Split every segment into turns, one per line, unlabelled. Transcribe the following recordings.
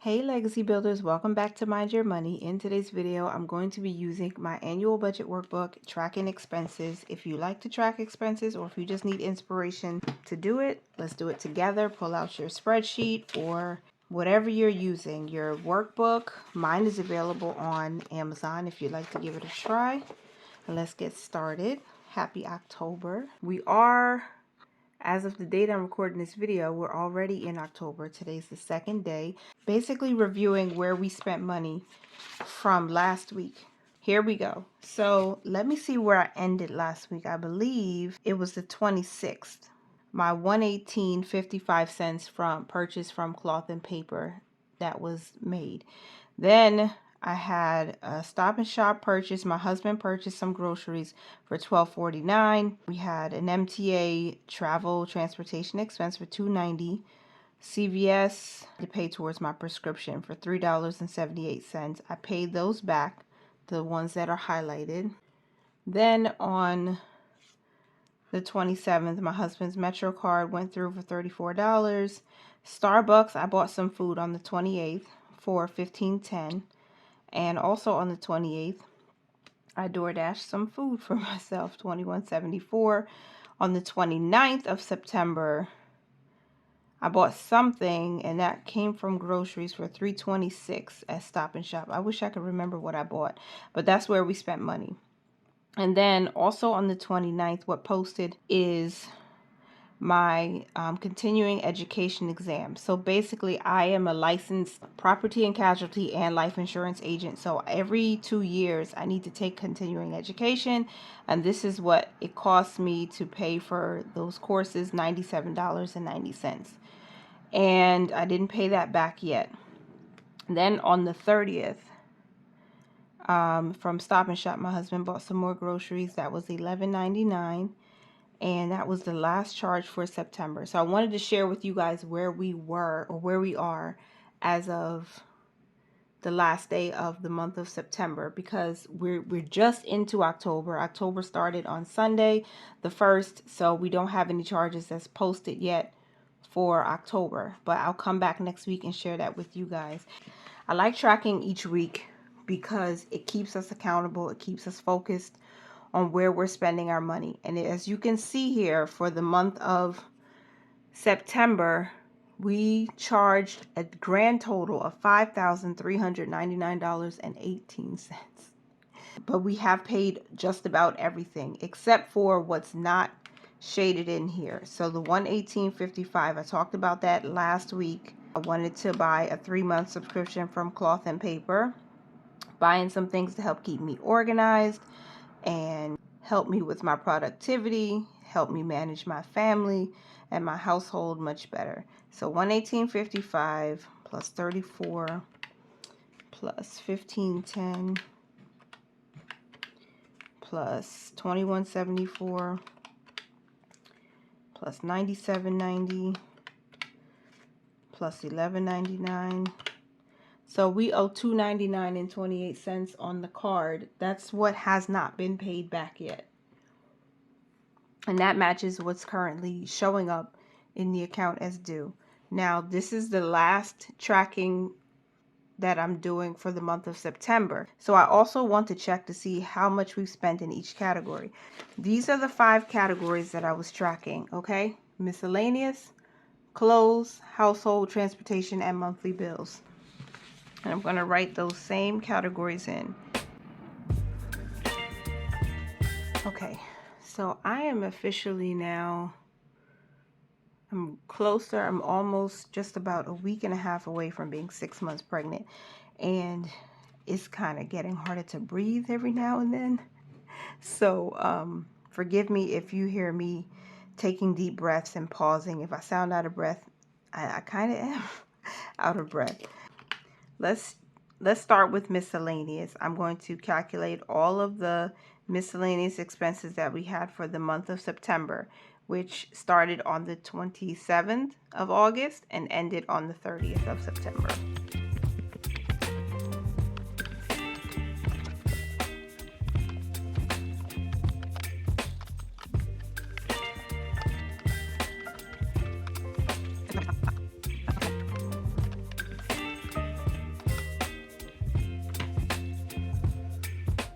Hey Legacy Builders, welcome back to Mind Your Money. In today's video, I'm going to be using my annual budget workbook, tracking expenses. If you like to track expenses or if you just need inspiration to do it, let's do it together. Pull out your spreadsheet or whatever you're using, your workbook. Mine is available on Amazon if you'd like to give it a try. And let's get started. Happy October. As of the date I'm recording this video, we're already in October. Today's the second day. Basically reviewing where we spent money from last week. Here we go. So let me see where I ended last week. I believe it was the 26th. My $118.55 from purchase from Cloth and Paper that was made. Then I had a Stop and Shop purchase. My husband purchased some groceries for $12.49. We had an MTA travel transportation expense for $2.90. CVS to pay towards my prescription for $3.78. I paid those back, the ones that are highlighted. Then on the 27th, my husband's Metro card went through for $34. Starbucks, I bought some food on the 28th for $15.10. And also on the 28th, I DoorDashed some food for myself, $21.74. On the 29th of September, I bought something, and that came from groceries for $3.26 at Stop and Shop. I wish I could remember what I bought, but that's where we spent money. And then also on the 29th, what posted is my continuing education exam. So basically, I am a licensed property and casualty and life insurance agent. So every 2 years, I need to take continuing education. And this is what it costs me to pay for those courses, $97.90. And I didn't pay that back yet. Then on the 30th, from Stop and Shop, my husband bought some more groceries. That was $11.99. And that was the last charge for September. So I wanted to share with you guys where we were or where we are as of the last day of the month of September, because we're just into October. October started on Sunday, the 1st, so we don't have any charges that's posted yet for October. But I'll come back next week and share that with you guys. I like tracking each week because it keeps us accountable. It keeps us focused on where we're spending our money. And as you can see here, for the month of September, we charged a grand total of $5,399.18. But we have paid just about everything except for what's not shaded in here. So the $118.55, I talked about that last week. I wanted to buy a 3-month subscription from Cloth and Paper, buying some things to help keep me organized and help me with my productivity, help me manage my family and my household much better. So $118.55 plus 34 plus $15.10 plus $21.74 plus $97.90 plus $11.99. So we owe $299.28 on the card. That's what has not been paid back yet. And that matches what's currently showing up in the account as due. Now, this is the last tracking that I'm doing for the month of September. So I also want to check to see how much we've spent in each category. These are the 5 categories that I was tracking, okay? Miscellaneous, clothes, household, transportation, and monthly bills. And I'm going to write those same categories in. Okay, so I am officially now, I'm almost just about a week and a half away from being 6 months pregnant. And it's kind of getting harder to breathe every now and then. So forgive me if you hear me taking deep breaths and pausing. If I sound out of breath, I kind of am out of breath. Let's start with miscellaneous. I'm going to calculate all of the miscellaneous expenses that we had for the month of September, which started on the 27th of August and ended on the 30th of September.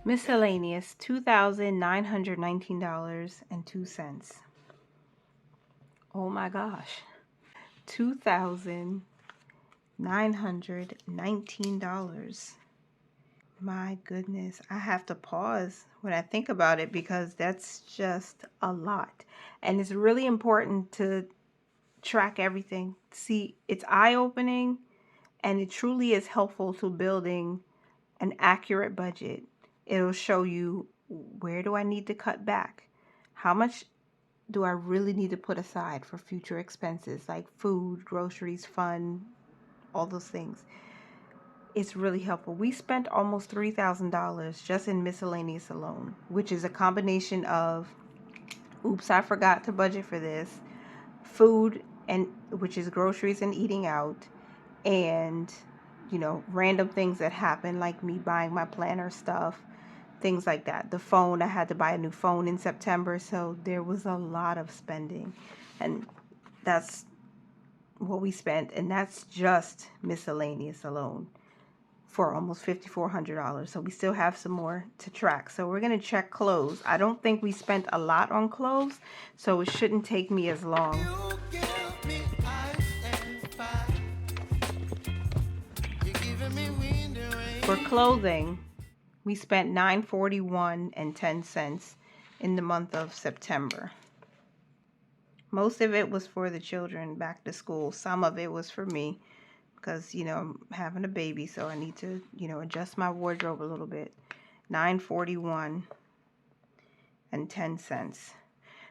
Miscellaneous, $2,919.02. Oh my gosh. $2,919. My goodness. I have to pause when I think about it because that's just a lot. And it's really important to track everything. See, it's eye-opening and it truly is helpful to building an accurate budget. It'll show you, where do I need to cut back? How much do I really need to put aside for future expenses like food, groceries, fun, all those things? It's really helpful. We spent almost $3,000 just in miscellaneous alone, which is a combination of, oops, I forgot to budget for this, food, and which is groceries and eating out, and random things that happen, like me buying my planner stuff, things like that. The phone, I had to buy a new phone in September, so there was a lot of spending, and that's what we spent, and that's just miscellaneous alone for almost $5,400. So we still have some more to track. So we're going to check clothes. I don't think we spent a lot on clothes, so it shouldn't take me as long. For clothing, we spent $941.10 in the month of September. Most of it was for the children back to school. Some of it was for me because, I'm having a baby, so I need to, adjust my wardrobe a little bit. $941.10.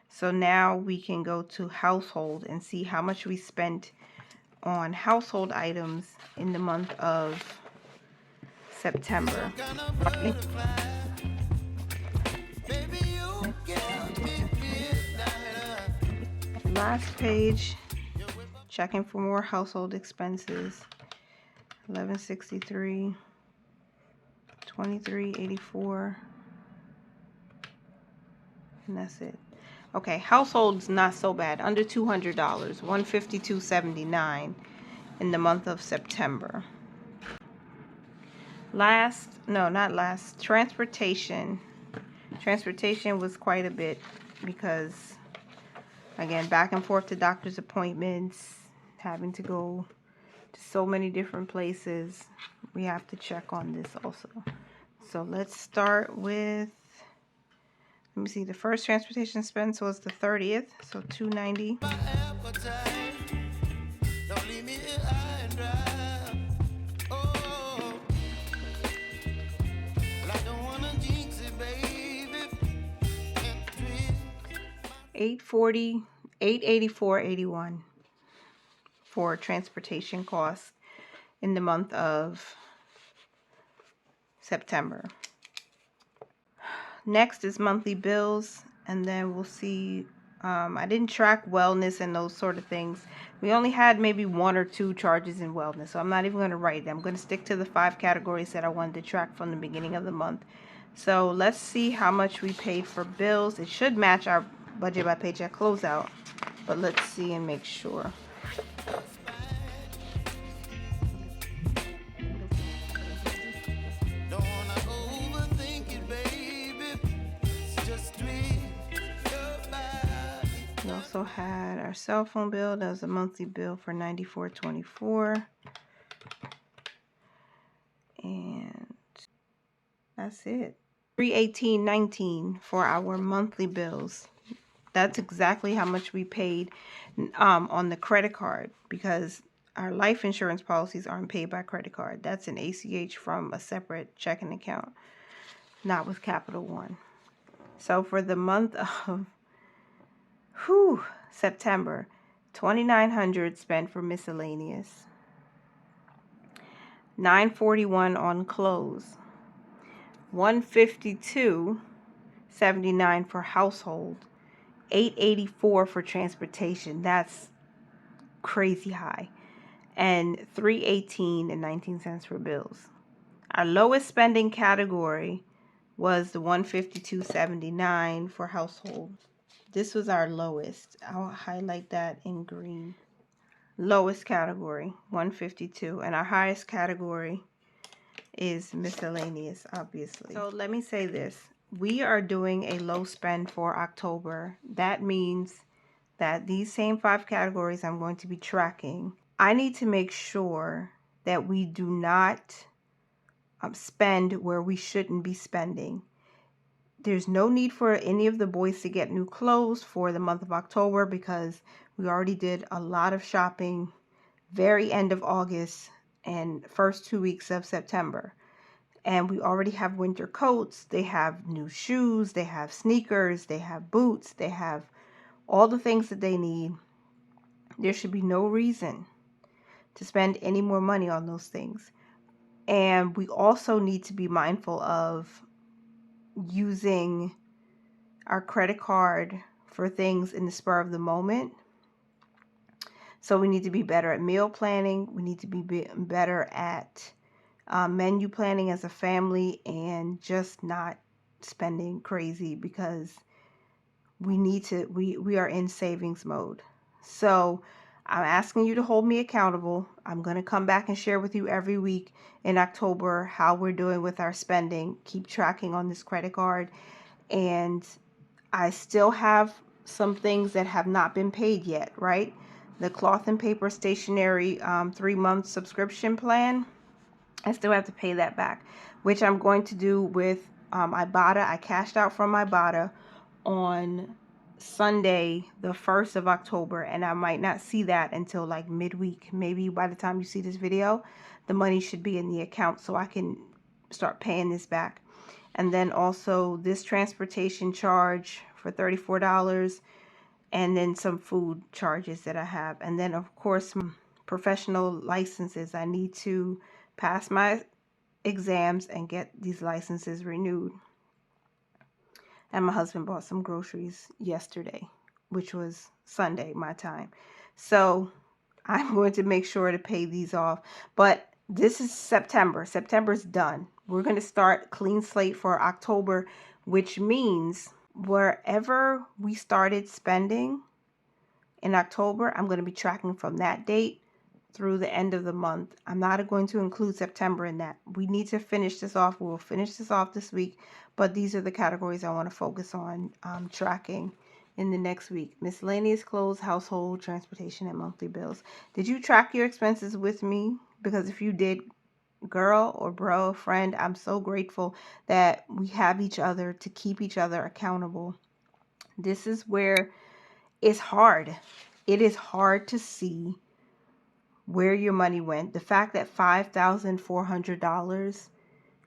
So now we can go to household and see how much we spent on household items in the month of September. Last page, checking for more household expenses. $11.63, $23.84, and that's it. Okay, household's not so bad, under $200, $152.79 in the month of September. Transportation. Transportation was quite a bit because, again, back and forth to doctor's appointments, having to go to so many different places. We have to check on this also. So let's start with, let me see, the first transportation expense was the 30th, so $290. $884.81 for transportation costs in the month of September. Next is monthly bills, and then we'll see. I didn't track wellness and those sort of things. We only had maybe 1 or 2 charges in wellness, so I'm not even going to write them. I'm going to stick to the 5 categories that I wanted to track from the beginning of the month. So let's see how much we paid for bills. It should match our budget by paycheck closeout, but let's see and make sure. We also had our cell phone bill. That was a monthly bill for $94.24. And that's it. $318.19 for our monthly bills. That's exactly how much we paid on the credit card, because our life insurance policies aren't paid by credit card. That's an ACH from a separate checking account, not with Capital One. So for the month of September, $2,900 spent for miscellaneous, $941 on clothes, $152.79 for household, $884 for transportation. That's crazy high, and $318.19 for bills. Our lowest spending category was the $152.79 for household. This was our lowest. I'll highlight that in green. Lowest category, $152, and our highest category is miscellaneous, obviously. So let me say this. We are doing a low spend for October. That means that these same 5 categories I'm going to be tracking. I need to make sure that we do not spend where we shouldn't be spending. There's no need for any of the boys to get new clothes for the month of October because we already did a lot of shopping very end of August and first 2 weeks of September. And we already have winter coats, they have new shoes, they have sneakers, they have boots, they have all the things that they need. There should be no reason to spend any more money on those things. And we also need to be mindful of using our credit card for things in the spur of the moment. So we need to be better at meal planning. We need to be better at menu planning as a family and just not spending crazy because we are in savings mode. So I'm asking you to hold me accountable. I'm going to come back and share with you every week in October how we're doing with our spending. Keep tracking on this credit card. And I still have some things that have not been paid yet, right? The cloth and paper stationery 3-month subscription plan. I still have to pay that back, which I'm going to do with Ibotta. I cashed out from Ibotta on Sunday, the 1st of October, and I might not see that until like midweek. Maybe by the time you see this video, the money should be in the account so I can start paying this back. And then also this transportation charge for $34, and then some food charges that I have. And then of course, some professional licenses. I need to pass my exams and get these licenses renewed. And my husband bought some groceries yesterday, which was Sunday, my time. So I'm going to make sure to pay these off. But this is September. September's done. We're going to start clean slate for October, which means wherever we started spending in October, I'm going to be tracking from that date through the end of the month. I'm not going to include September in that. We need to finish this off. We'll finish this off this week, but these are the categories I want to focus on tracking in the next week. Miscellaneous clothes, household, transportation, and monthly bills. Did you track your expenses with me? Because if you did, girl or bro, friend, I'm so grateful that we have each other to keep each other accountable. This is where it's hard. It is hard to see where your money went. The fact that $5,400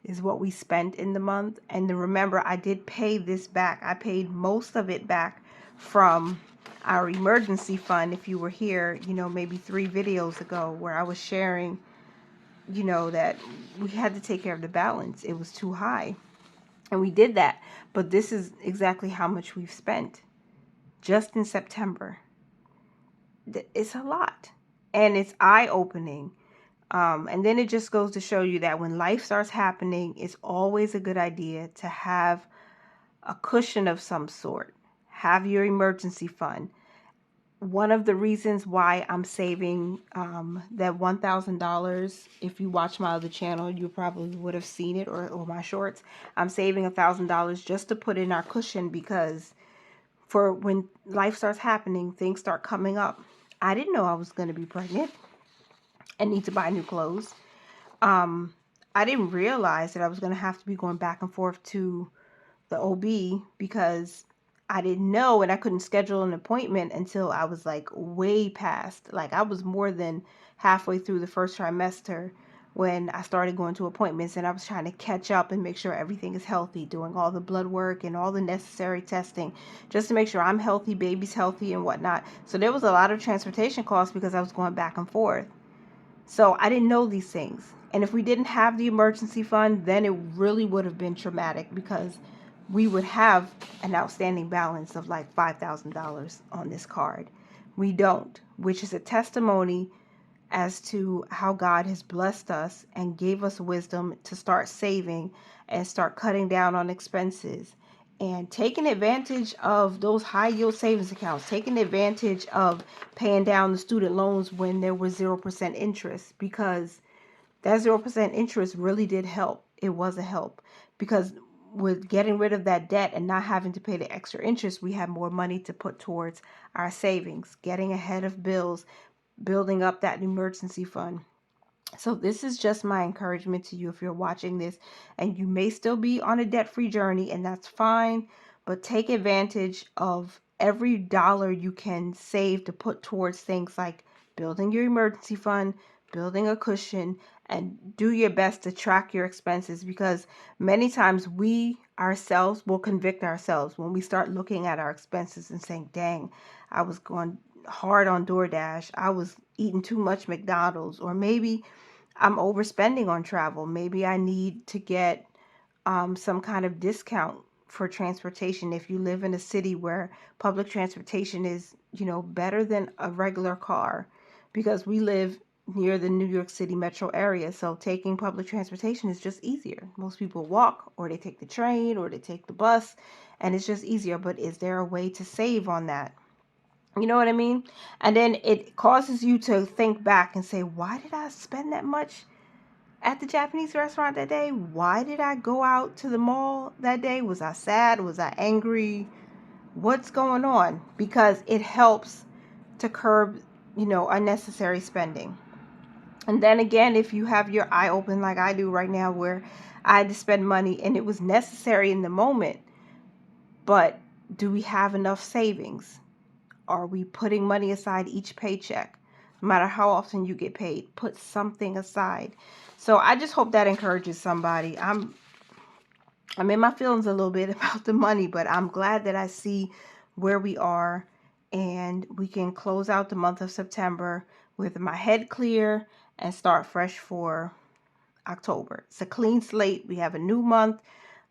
is what we spent in the month. And remember, I did pay this back. I paid most of it back from our emergency fund. If you were here, maybe 3 videos ago where I was sharing, that we had to take care of the balance. It was too high. And we did that. But this is exactly how much we've spent just in September. It's a lot. And it's eye-opening. And then it just goes to show you that when life starts happening, it's always a good idea to have a cushion of some sort. Have your emergency fund. One of the reasons why I'm saving that $1,000, if you watch my other channel, you probably would have seen it, or my shorts. I'm saving $1,000 just to put in our cushion because for when life starts happening, things start coming up. I didn't know I was going to be pregnant and need to buy new clothes. I didn't realize that I was going to have to be going back and forth to the OB because I didn't know, and I couldn't schedule an appointment until I was like way past. Like I was more than halfway through the first trimester when I started going to appointments, and I was trying to catch up and make sure everything is healthy, doing all the blood work and all the necessary testing just to make sure I'm healthy, baby's healthy and whatnot. So there was a lot of transportation costs because I was going back and forth. So I didn't know these things. And if we didn't have the emergency fund, then it really would have been traumatic because we would have an outstanding balance of like $5,000 on this card. We don't, which is a testimony as to how God has blessed us and gave us wisdom to start saving and start cutting down on expenses and taking advantage of those high yield savings accounts, taking advantage of paying down the student loans when there was 0% interest, because That 0% interest really did help. It was a help because with getting rid of that debt and not having to pay the extra interest, we had more money to put towards our savings, getting ahead of bills, building up that emergency fund. So this is just my encouragement to you if you're watching this and you may still be on a debt-free journey, and that's fine, but take advantage of every dollar you can save to put towards things like building your emergency fund, building a cushion, and do your best to track your expenses, because many times we ourselves will convict ourselves when we start looking at our expenses and saying, dang, I was going hard on DoorDash, I was eating too much McDonald's, or maybe I'm overspending on travel. Maybe I need to get some kind of discount for transportation if you live in a city where public transportation is, better than a regular car, because we live near the New York City metro area. So taking public transportation is just easier. Most people walk, or they take the train, or they take the bus, and it's just easier. But is there a way to save on that? You know what I mean? And then it causes you to think back and say, why did I spend that much at the Japanese restaurant that day? Why did I go out to the mall that day? Was I sad? Was I angry? What's going on? Because it helps to curb, unnecessary spending. And then again, if you have your eye open like I do right now, where I had to spend money and it was necessary in the moment, but do we have enough savings? Are we putting money aside each paycheck? No matter how often you get paid, put something aside. So I just hope that encourages somebody. I'm in my feelings a little bit about the money, but I'm glad that I see where we are, and we can close out the month of September with my head clear and start fresh for October. It's a clean slate. We have a new month.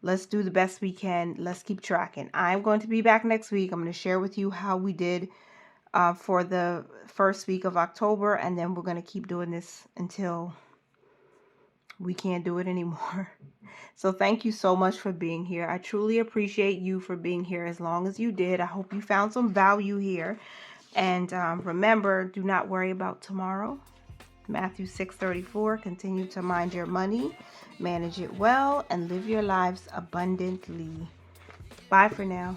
Let's do the best we can. Let's keep tracking. I'm going to be back next week. I'm going to share with you how we did for the first week of October, and then we're going to keep doing this until we can't do it anymore. So thank you so much for being here. I truly appreciate you for being here as long as you did. I hope you found some value here. And remember, do not worry about tomorrow. Matthew 6:34, continue to mind your money, manage it well, and live your lives abundantly. Bye for now.